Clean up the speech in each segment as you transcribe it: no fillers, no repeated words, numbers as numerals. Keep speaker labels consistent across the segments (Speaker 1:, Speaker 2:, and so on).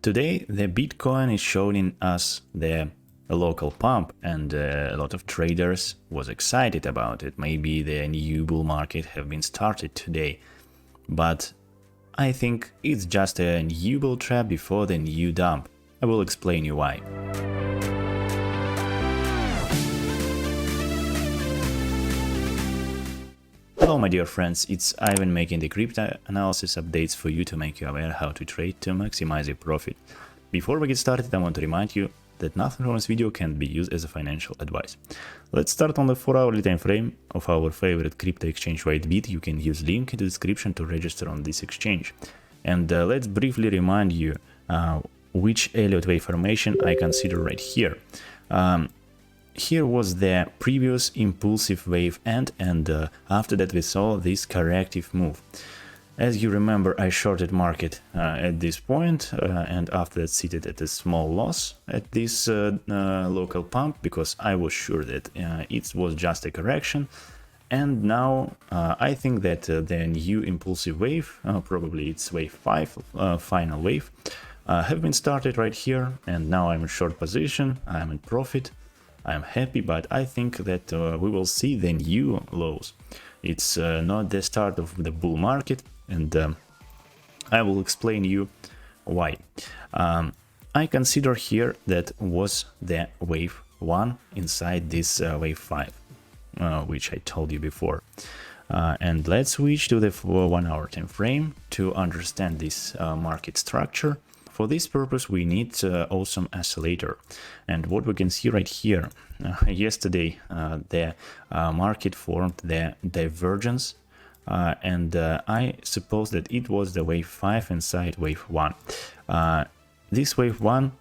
Speaker 1: Today the Bitcoin is showing us the local pump, and a lot of traders was excited about it. Maybe the new bull market have been started today, but I think it's just a new bull trap before the new dump. I will explain you why. Hello my dear friends, it's Ivan making the crypto analysis updates for you to make you aware how to trade to maximize your profit. Before we get started, I want to remind you that nothing from this video can be used as a financial advice. Let's start on the 4-hourly time frame of our favorite crypto exchange Whitebit. You can use link in the description to register on this exchange. And let's briefly remind you which Elliott wave formation I consider right here. Here was the previous impulsive wave end, and after that we saw this corrective move. As you remember, I shorted market at this point, and after that seated at a small loss at this local pump, because I was sure that it was just a correction. And now I think that the new impulsive wave, probably it's wave 5, final wave, have been started right here, and now I'm in short position, I'm in profit. I'm happy, but I think that we will see the new lows. It's not the start of the bull market, and I will explain you why. I consider here that was the wave 1 inside this wave 5, which I told you before. And let's switch to the 1-hour time frame to understand this market structure. For this purpose, we need awesome oscillator, and what we can see right here, yesterday the market formed the divergence, and I suppose that it was the wave 5 inside wave 1. This wave 1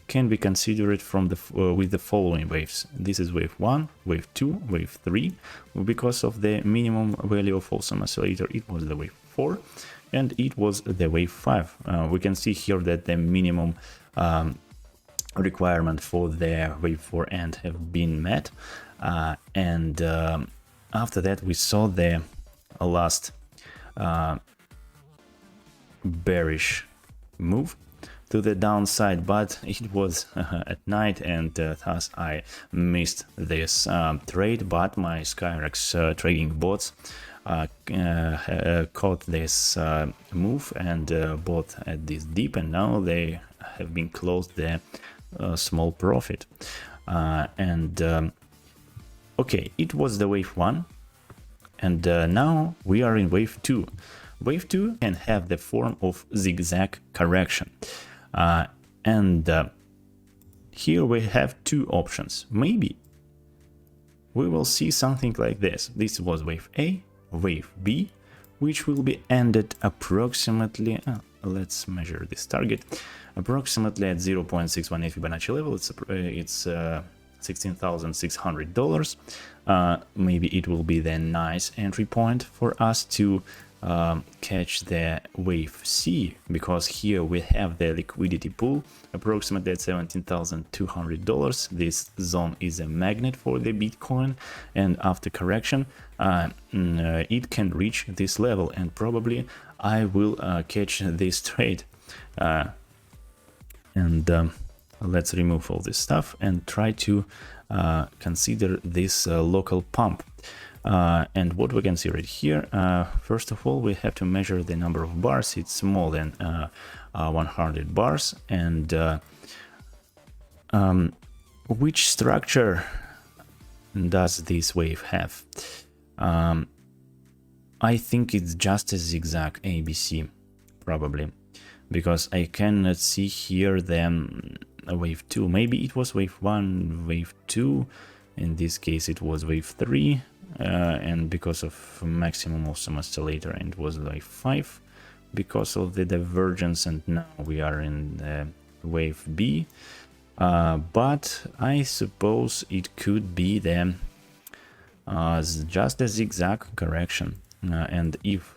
Speaker 1: can be considered from the with the following waves. This is wave 1, wave 2, wave 3. Because of the minimum value of awesome oscillator, it was the wave 4. And it was the wave 5. We can see here that the minimum requirement for the wave 4 end have been met, and after that we saw the last bearish move to the downside, but it was at night, and thus I missed this trade, but my Skyrex trading bots caught this move and bought at this dip, and now they have been closed the small profit. Okay, it was the wave 1, and now we are in wave 2. Wave 2 can have the form of zigzag correction, and here we have two options. Maybe we will see something like this. This was wave A, wave B, which will be ended approximately, let's measure this target, approximately at 0.618 Fibonacci level. It's $16,600. Maybe it will be the nice entry point for us to catch the wave C, because here we have the liquidity pool approximately at $17,200. This zone is a magnet for the Bitcoin, and after correction it can reach this level, and probably I will catch this trade. Let's remove all this stuff and try to consider this local pump. And what we can see right here, first of all, we have to measure the number of bars. It's more than 100 bars. And which structure does this wave have? I think it's just a zigzag ABC, probably, because I cannot see here the wave 2. Maybe it was wave 1, wave 2. In this case, it was wave 3. And because of maximum awesome oscillator, and it was like 5 because of the divergence, and now we are in the wave B, but I suppose it could be the just a zigzag correction, and if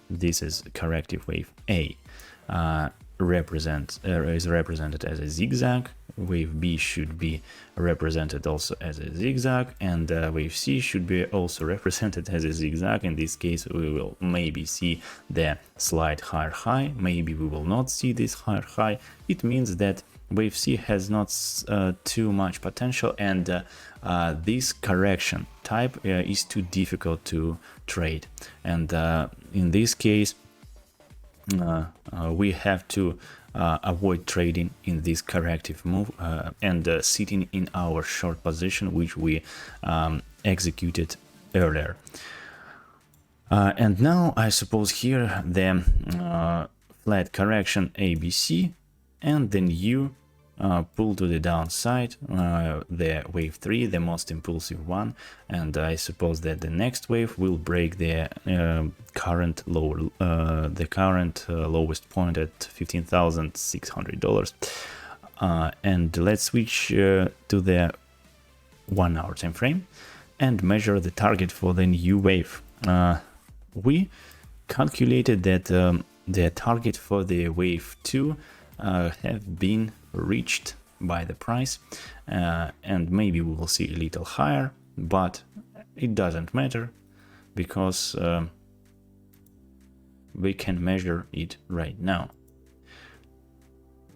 Speaker 1: this is corrective wave A is represented as a zigzag, wave B should be represented also as a zigzag, and wave C should be also represented as a zigzag. In this case, we will maybe see the slight higher high, maybe we will not see this higher high. It means that wave C has not too much potential, and this correction type is too difficult to trade. And in this case, we have to avoid trading in this corrective move and sitting in our short position, which we executed earlier. And now I suppose here the flat correction ABC, and then you pull to the downside the wave 3, the most impulsive one, and I suppose that the next wave will break the current lowest point at $15,600. And let's switch to the 1 hour time frame and measure the target for the new wave. We calculated that the target for the wave 2 have been reached by the price, and maybe we will see a little higher, but it doesn't matter because we can measure it right now.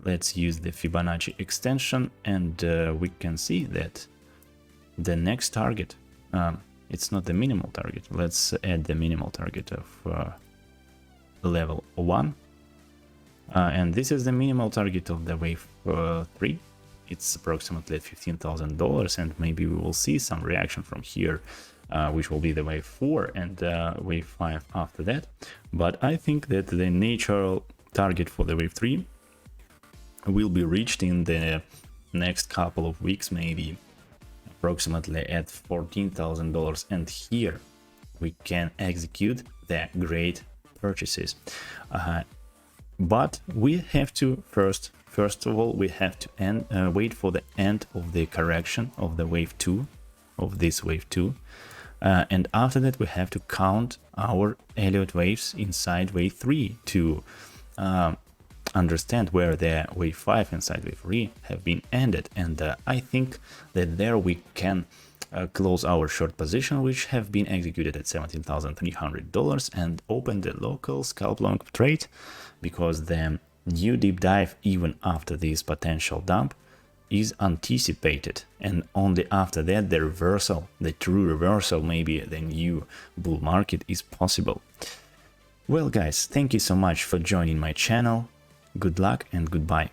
Speaker 1: Let's use the Fibonacci extension, and we can see that the next target, it's not the minimal target. Let's add the minimal target of level 1. And this is the minimal target of the wave 3. It's approximately $15,000, and maybe we will see some reaction from here, which will be the wave 4 and wave 5 after that. But I think that the natural target for the wave 3 will be reached in the next couple of weeks, maybe approximately at $14,000, and here we can execute the great purchases. But we have to first of all, we have to wait for the end of the correction of the wave 2, of this wave 2. And after that, we have to count our Elliott waves inside wave 3 to understand where the wave 5 inside wave 3 have been ended. And I think that there we can close our short position, which have been executed at $17,300, and open the local scalp long trade, because the new deep dive, even after this potential dump, is anticipated, and only after that the reversal, the true reversal, maybe the new bull market is possible. Well guys, thank you so much for joining my channel. Good luck and goodbye.